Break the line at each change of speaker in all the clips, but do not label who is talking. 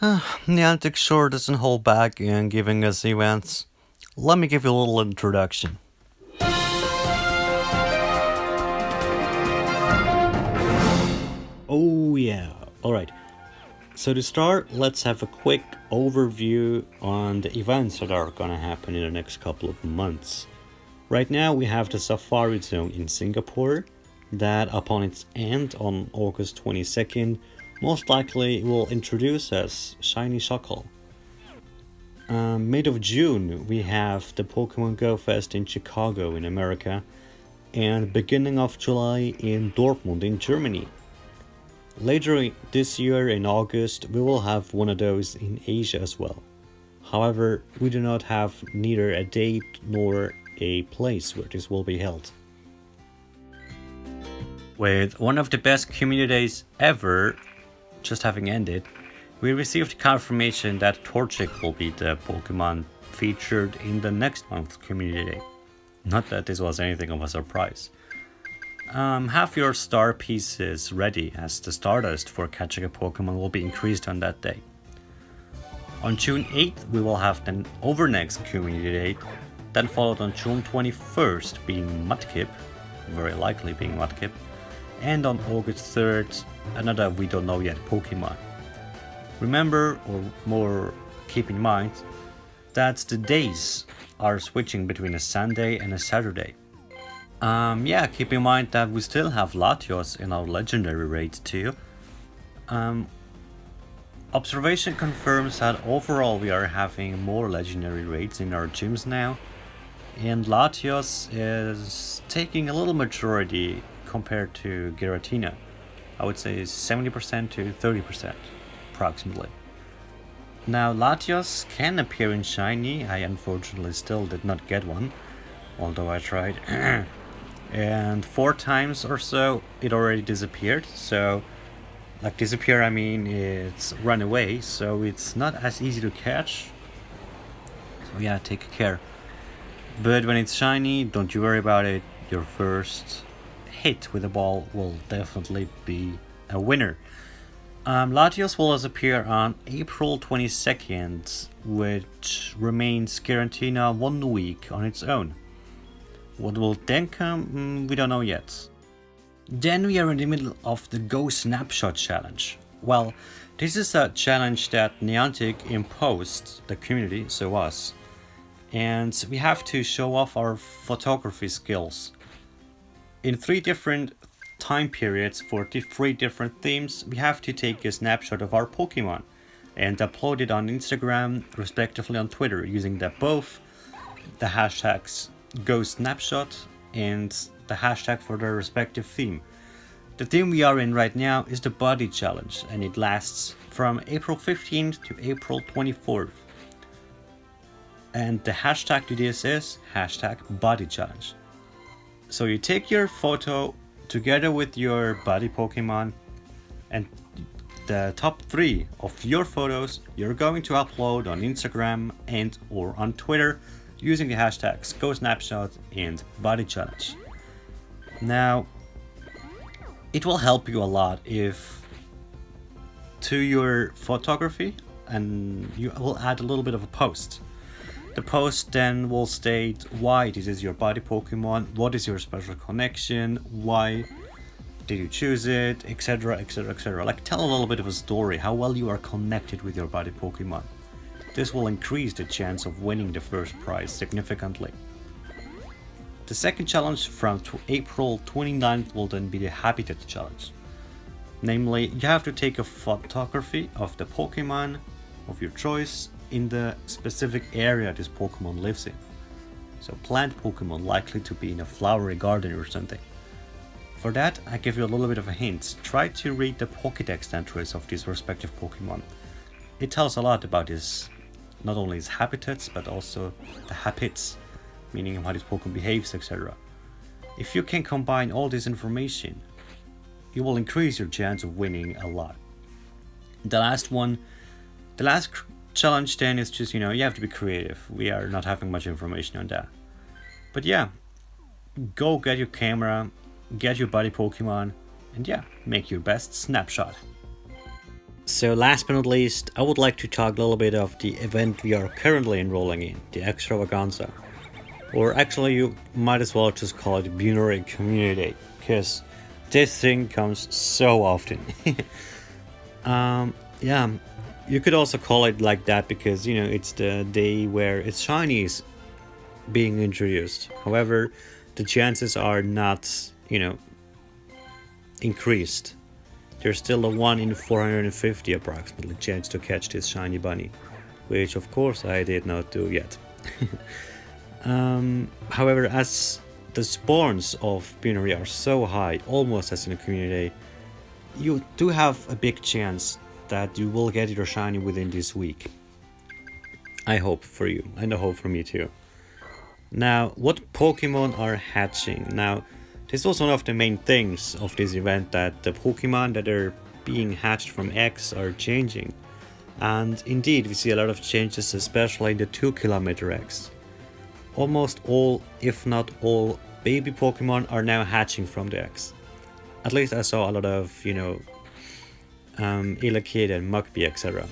Niantic sure doesn't hold back in giving us events. Let me give you a little introduction. Oh yeah, alright. So to start, let's have a quick overview on the events that are gonna happen in the next couple of months. Right now we have the Safari Zone in Singapore that upon its end on August 22nd most likely will introduce us Shiny Shuckle. Mid of June we have the Pokemon Go Fest in Chicago in America, and beginning of July in Dortmund in Germany. Later this year in August we will have one of those in Asia as well. However, we do not have neither a date nor a place where this will be held. With one of the best community days ever just having ended, we received confirmation that Torchic will be the Pokemon featured in the next month's community day. Not that this was anything of a surprise. Have your star pieces ready, as the Stardust for catching a Pokemon will be increased on that day. On June 8th we will have the overnext community day, then followed on June 21st being Mudkip, very likely being Mudkip, and on August 3rd another we don't know yet Pokemon. Remember, or more keep in mind, that the days are switching between a Sunday and a Saturday. Keep in mind that we still have Latios in our legendary raid too. Observation confirms that overall we are having more legendary raids in our gyms now, and Latios is taking a little majority compared to Giratina. I would say 70% to 30% approximately. Now Latios can appear in shiny. I unfortunately still did not get one, although I tried. And 4 times or so it already disappeared. So like disappear, I mean it's run away, so it's not as easy to catch. So yeah, take care. But when it's shiny, don't you worry about it. Your first hit with the ball will definitely be a winner. Latios will appear on April 22nd, which remains Giratina 1 week on its own. What will then come, we don't know yet. Then we are in the middle of the GoSnapshot challenge. Well, this is a challenge that Niantic imposed, the community, so us. And we have to show off our photography skills. In 3 different time periods for 3 different themes, we have to take a snapshot of our Pokemon and upload it on Instagram, respectively on Twitter, using both the hashtags GoSnapshot and the hashtag for their respective theme. The theme we are in right now is the Body Challenge, and it lasts from April 15th to April 24th. And the hashtag to this is hashtag Body Challenge. So you take your photo together with your body Pokemon, and the top 3 of your photos you're going to upload on Instagram and or on Twitter using the hashtags GoSnapshot and Body Challenge. Now, it will help you a lot if to your photography, and you will add a little bit of a post. The post then will state why this is your body Pokemon, what is your special connection, why did you choose it, etc, etc, etc. Like, tell a little bit of a story, how well you are connected with your body Pokemon. This will increase the chance of winning the first prize significantly. The second challenge from April 29th will then be the Habitat Challenge. Namely, you have to take a photography of the Pokemon of your choice in the specific area this Pokemon lives in. So plant Pokemon likely to be in a flowery garden or something. For that, I give you a little bit of a hint. Try to read the Pokédex entries of these respective Pokemon. It tells a lot about his, not only his habitats, but also the habits, meaning how this Pokemon behaves, etc. If you can combine all this information, you will increase your chance of winning a lot. The last challenge then is just, you have to be creative. We are not having much information on that. But yeah, go get your camera, get your body Pokemon, and yeah, make your best snapshot. So last but not least, I would like to talk a little bit of the event we are currently enrolling in, the Eggstravaganza. Or actually you might as well just call it Binary Community Day, because this thing comes so often. Yeah, you could also call it like that because, you know, it's the day where it's shinies being introduced. However, the chances are not, you know, increased. There's still a 1 in 450 approximately chance to catch this shiny bunny, which of course I did not do yet. However, as the spawns of binary are so high, almost as in a community, you do have a big chance that you will get your shiny within this week. I hope for you, and I hope for me too. Now, what Pokemon are hatching? Now, this was one of the main things of this event, that the Pokemon that are being hatched from eggs are changing. And indeed, we see a lot of changes, especially in the 2-kilometer eggs. Almost all, if not all, baby Pokemon are now hatching from the eggs. At least I saw a lot of, you know, Elekid and Mugby, etc.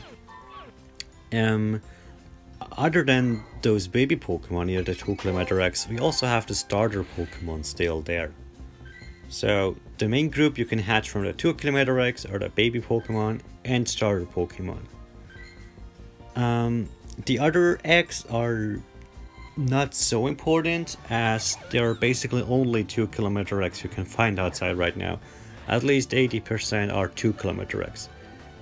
Other than those baby Pokemon near the 2-kilometer eggs, we also have the starter Pokemon still there. So the main group you can hatch from the 2-kilometer eggs are the baby Pokemon and starter Pokemon. The other eggs are not so important, as there are basically only 2-kilometer eggs you can find outside right now. At least 80% are 2-kilometer eggs.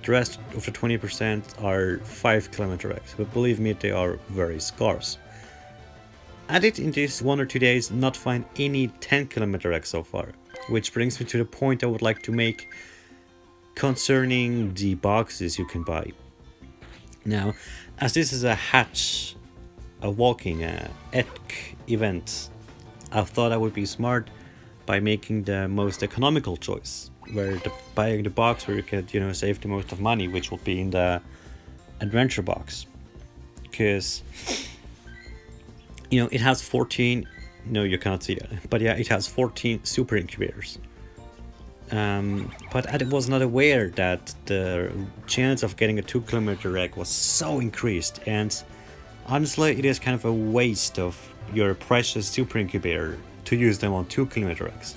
The rest of the 20% are 5-kilometer eggs, but believe me, they are very scarce. I did in these 1 or 2 days not find any 10-kilometer eggs so far, which brings me to the point I would like to make concerning the boxes you can buy. Now, as this is a walking egg event, I thought I would be smart by making the most economical choice, where buying the box where you could, you know, save the most of money, which will be in the adventure box, because, you know, it has 14. No, you cannot see that, but yeah, it has 14 super incubators. But I was not aware that the chance of getting a 2-kilometer egg was so increased, and honestly, it is kind of a waste of your precious super incubator to use them on 2-kilometer eggs,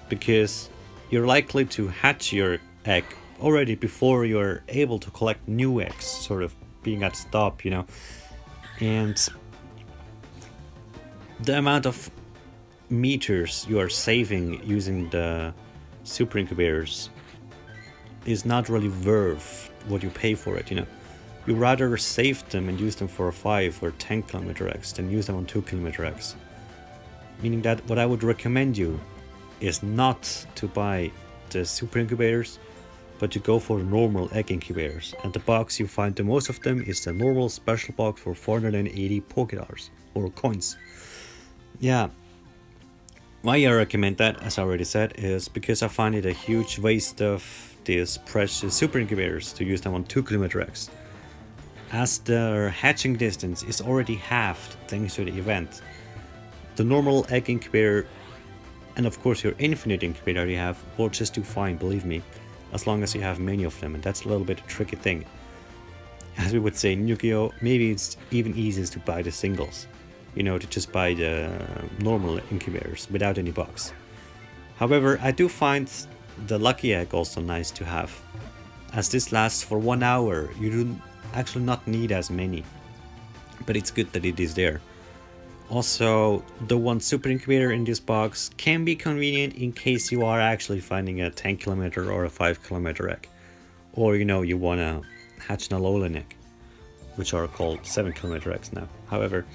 because you're likely to hatch your egg already before you're able to collect new eggs, sort of being at stop, you know. And the amount of meters you are saving using the super incubators is not really worth what you pay for it, you know. You rather save them and use them for 5 or 10-kilometer eggs than use them on 2-kilometer eggs. Meaning that what I would recommend you is not to buy the super incubators, but to go for the normal egg incubators. And the box you find the most of them is the normal special box for 480 Pokédollars or coins. Yeah. Why I recommend that, as I already said, is because I find it a huge waste of these precious super incubators to use them on 2-kilometer eggs, as their hatching distance is already halved thanks to the event. The normal egg incubator, and of course your infinite incubator you have, will just do fine, believe me, as long as you have many of them, and that's a little bit a tricky thing. As we would say in Yu-Gi-Oh!, maybe it's even easiest to buy the singles, you know, to just buy the normal incubators without any box. However, I do find the lucky egg also nice to have, as this lasts for 1 hour. You do actually not need as many, but it's good that it is there. Also, the 1 super incubator in this box can be convenient in case you are actually finding a 10-kilometer or a 5-kilometer egg, or, you know, you want to hatch an Alolan egg, which are called 7-kilometer eggs now. However,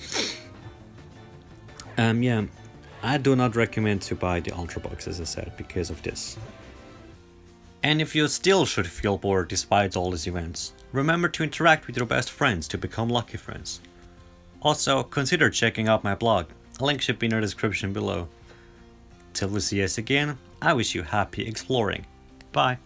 yeah, I do not recommend to buy the Ultra Box, as I said, because of this. And if you still should feel bored despite all these events, remember to interact with your best friends to become lucky friends. Also, consider checking out my blog, a link should be in the description below. Till we see us again, I wish you happy exploring. Bye.